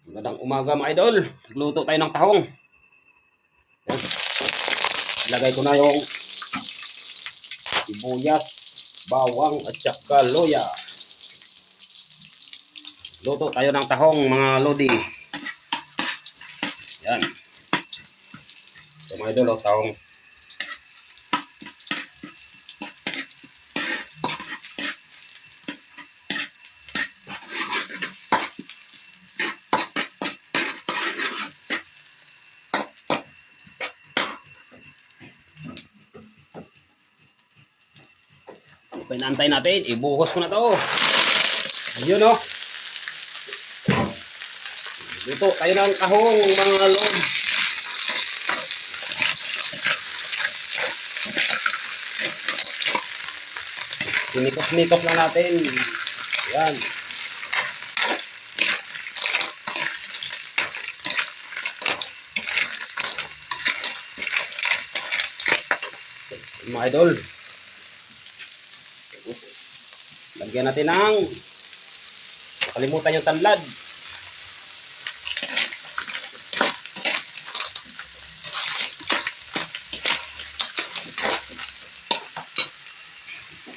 Magandang umaga mga idol. Luto tayo ng tahong. Yan. Ilagay ko na yung sibuyas, bawang at saka loya. Luto tayo ng tahong mga lodi. Yan. So mga idol, tahong. Pinantay natin, ibuhos ko na to. Ayun o. Luto tayo ng tahong mga lodi. Sinikos-nikos lang natin. Yan. Mga idol. Lagyan natin ng nakalimutan yung tanlad.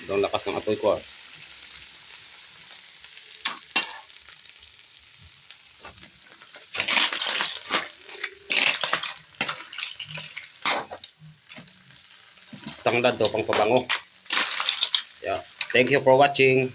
Ang lakas ng apoy ko. Tanglad to pang pabango. Yeah. Thank you for watching.